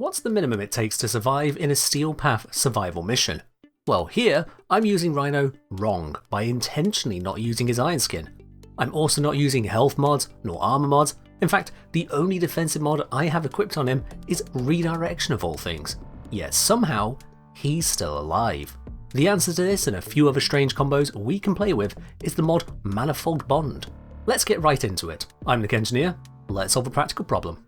What's the minimum it takes to survive in a Steel Path survival mission? Well, here, I'm using Rhino wrong by intentionally not using his iron skin. I'm also not using health mods nor armor mods. In fact, the only defensive mod I have equipped on him is redirection of all things. Yet somehow, he's still alive. The answer to this and a few other strange combos we can play with is the mod Manifold Bond. Let's get right into it. I'm the Engineer, let's solve a practical problem.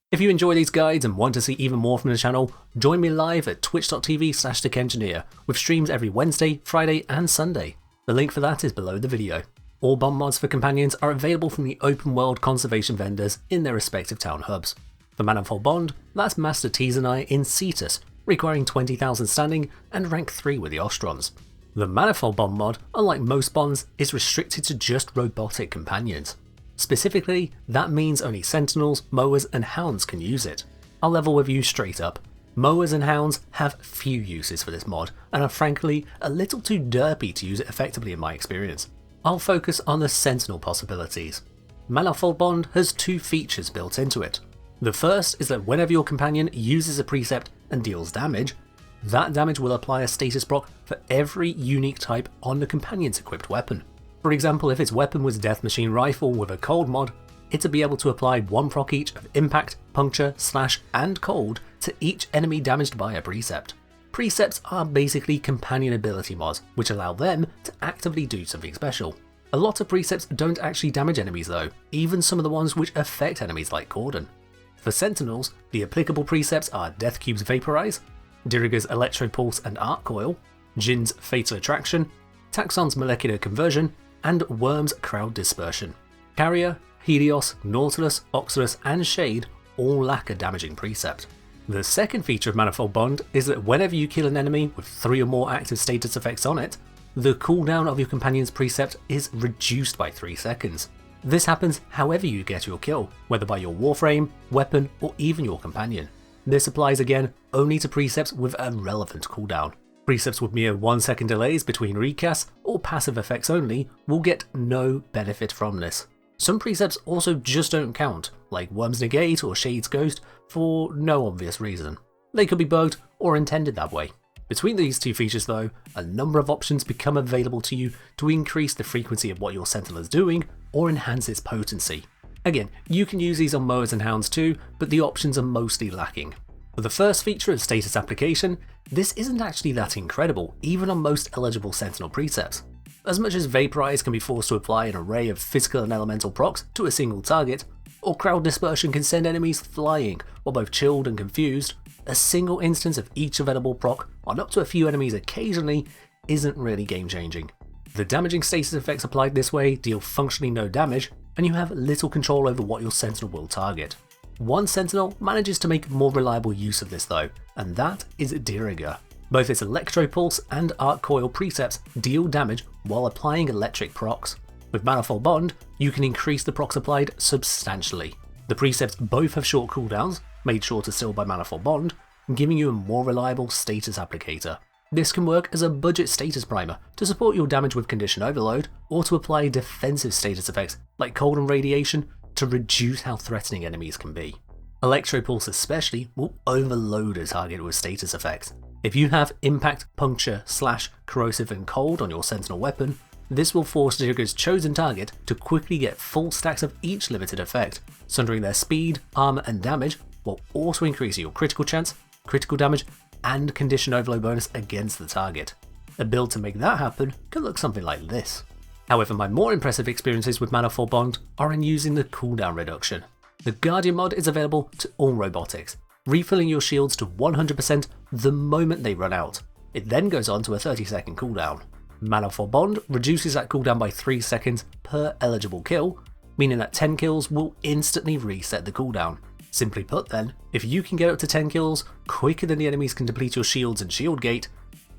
If you enjoy these guides and want to see even more from the channel, join me live at twitch.tv/TechEngineer with streams every Wednesday, Friday and Sunday. The link for that is below the video. All bomb mods for companions are available from the open world conservation vendors in their respective town hubs. For Manifold Bond, that's Master T's and I in Cetus, requiring 20,000 standing and rank 3 with the Ostrons. The Manifold Bond mod, unlike most bonds, is restricted to just robotic companions. Specifically, that means only Sentinels, Mowers and Hounds can use it. I'll level with you straight up. Mowers and Hounds have few uses for this mod and are frankly a little too derpy to use it effectively in my experience. I'll focus on the Sentinel possibilities. Manifold Bond has two features built into it. The first is that whenever your companion uses a Precept and deals damage, that damage will apply a status proc for every unique type on the companion's equipped weapon. For example, if its weapon was Death Machine Rifle with a cold mod, it'd be able to apply 1 proc each of impact, puncture, slash and cold to each enemy damaged by a Precept. Precepts are basically companion ability mods, which allow them to actively do something special. A lot of Precepts don't actually damage enemies though, even some of the ones which affect enemies like Cordon. For Sentinels, the applicable Precepts are Death Cube's Vaporize, Diriga's Electro Pulse and Arc Coil, Jin's Fatal Attraction, Taxon's Molecular Conversion, and Worm's Crowd Dispersion. Carrier, Helios, Nautilus, Oxalus and Shade all lack a damaging Precept. The second feature of Manifold Bond is that whenever you kill an enemy with 3 or more active status effects on it, the cooldown of your companion's Precept is reduced by 3 seconds. This happens however you get your kill, whether by your Warframe, weapon or even your companion. This applies again only to Precepts with a relevant cooldown. Precepts with mere 1 second delays between recasts or passive effects only will get no benefit from this. Some Precepts also just don't count, like Worm's Negate or Shade's Ghost, for no obvious reason. They could be bugged or intended that way. Between these two features though, a number of options become available to you to increase the frequency of what your Sentinel is doing or enhance its potency. Again, you can use these on Mowers and Hounds too, but the options are mostly lacking. For the first feature of status application, this isn't actually that incredible, even on most eligible Sentinel Precepts. As much as Vaporize can be forced to apply an array of physical and elemental procs to a single target, or Crowd Dispersion can send enemies flying while both chilled and confused, a single instance of each available proc on up to a few enemies occasionally isn't really game changing. The damaging status effects applied this way deal functionally no damage, and you have little control over what your Sentinel will target. One Sentinel manages to make more reliable use of this though, and that is Diriga. Both its Electro Pulse and Arc Coil Precepts deal damage while applying electric procs. With Manifold Bond, you can increase the procs applied substantially. The Precepts both have short cooldowns, made shorter still by Manifold Bond, giving you a more reliable status applicator. This can work as a budget status primer to support your damage with condition overload, or to apply defensive status effects like cold and radiation to reduce how threatening enemies can be. Electro Pulse especially will overload a target with status effects. If you have impact, puncture, slash, corrosive and cold on your Sentinel weapon, this will force Diriga's chosen target to quickly get full stacks of each limited effect, sundering their speed, armor and damage, while also increasing your critical chance, critical damage and condition overload bonus against the target. A build to make that happen could look something like this. However, my more impressive experiences with Manifold Bond are in using the cooldown reduction. The Guardian mod is available to all robotics, refilling your shields to 100% the moment they run out. It then goes on to a 30-second cooldown. Manifold Bond reduces that cooldown by 3 seconds per eligible kill, meaning that 10 kills will instantly reset the cooldown. Simply put then, if you can get up to 10 kills quicker than the enemies can deplete your shields and shield gate,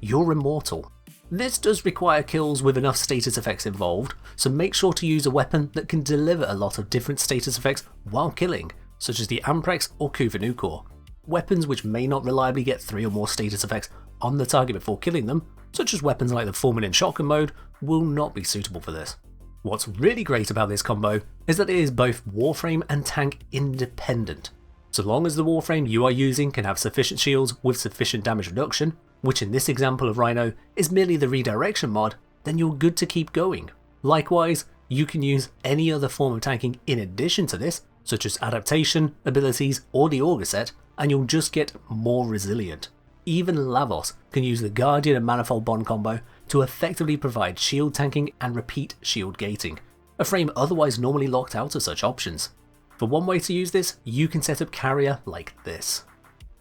you're immortal. This does require kills with enough status effects involved, so make sure to use a weapon that can deliver a lot of different status effects while killing, such as the Amprex or Kuvanukor. Weapons which may not reliably get 3 or more status effects on the target before killing them, such as weapons like the 4-minute shotgun mode, will not be suitable for this. What's really great about this combo is that it is both Warframe and tank independent. So long as the Warframe you are using can have sufficient shields with sufficient damage reduction, which in this example of Rhino is merely the redirection mod, then you're good to keep going. Likewise, you can use any other form of tanking in addition to this, such as adaptation, abilities, or the auger set, and you'll just get more resilient. Even Lavos can use the Guardian and Manifold Bond combo to effectively provide shield tanking and repeat shield gating, a frame otherwise normally locked out of such options. For one way to use this, you can set up Carrier like this.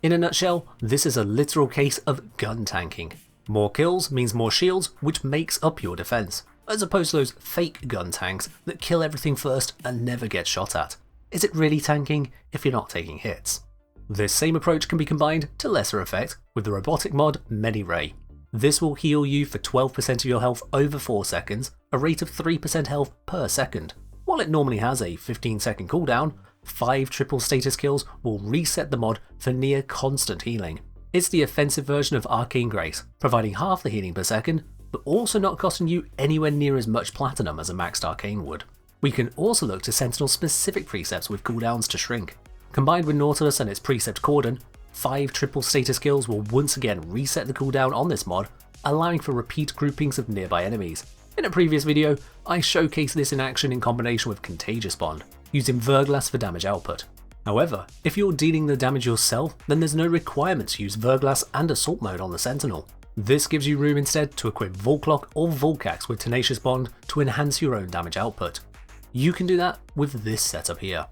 In a nutshell, this is a literal case of gun tanking. More kills means more shields, which makes up your defense, as opposed to those fake gun tanks that kill everything first and never get shot at. Is it really tanking if you're not taking hits? This same approach can be combined to lesser effect with the robotic mod Medi Ray. This will heal you for 12% of your health over 4 seconds, a rate of 3% health per second. While it normally has a 15-second cooldown, 5 triple status kills will reset the mod for near constant healing. It's the offensive version of Arcane Grace, providing half the healing per second, but also not costing you anywhere near as much platinum as a maxed Arcane would. We can also look to Sentinel specific precepts with cooldowns to shrink. Combined with Nautilus and its Precept cordon, 5 triple status kills will once again reset the cooldown on this mod, allowing for repeat groupings of nearby enemies. In a previous video, I showcased this in action in combination with Contagious Bond, using Verglas for damage output. However, if you're dealing the damage yourself, then there's no requirement to use Verglas and Assault mode on the Sentinel. This gives you room instead to equip Volclock or Volcax with Tenacious Bond to enhance your own damage output. You can do that with this setup here.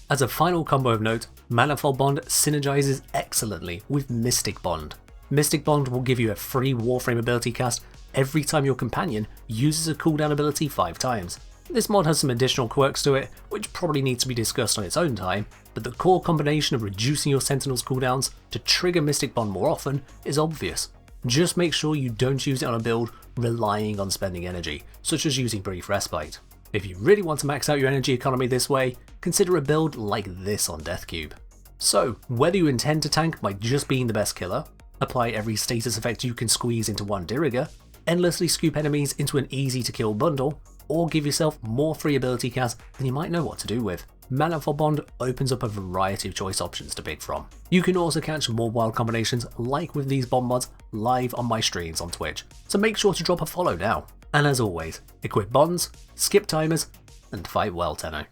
As a final combo of note, Manifold Bond synergizes excellently with Mystic Bond. Mystic Bond will give you a free Warframe ability cast every time your companion uses a cooldown ability 5 times. This mod has some additional quirks to it, which probably needs to be discussed on its own time, but the core combination of reducing your Sentinel's cooldowns to trigger Mystic Bond more often is obvious. Just make sure you don't use it on a build relying on spending energy, such as using Brief Respite. If you really want to max out your energy economy this way, consider a build like this on Deathcube. So, whether you intend to tank by just being the best killer, apply every status effect you can squeeze into one Diriga, endlessly scoop enemies into an easy to kill bundle, or give yourself more free ability cast than you might know what to do with, Manifold Bond opens up a variety of choice options to pick from. You can also catch more wild combinations like with these Bond mods live on my streams on Twitch, so make sure to drop a follow now. And as always, equip bonds, skip timers, and fight well, Tenno.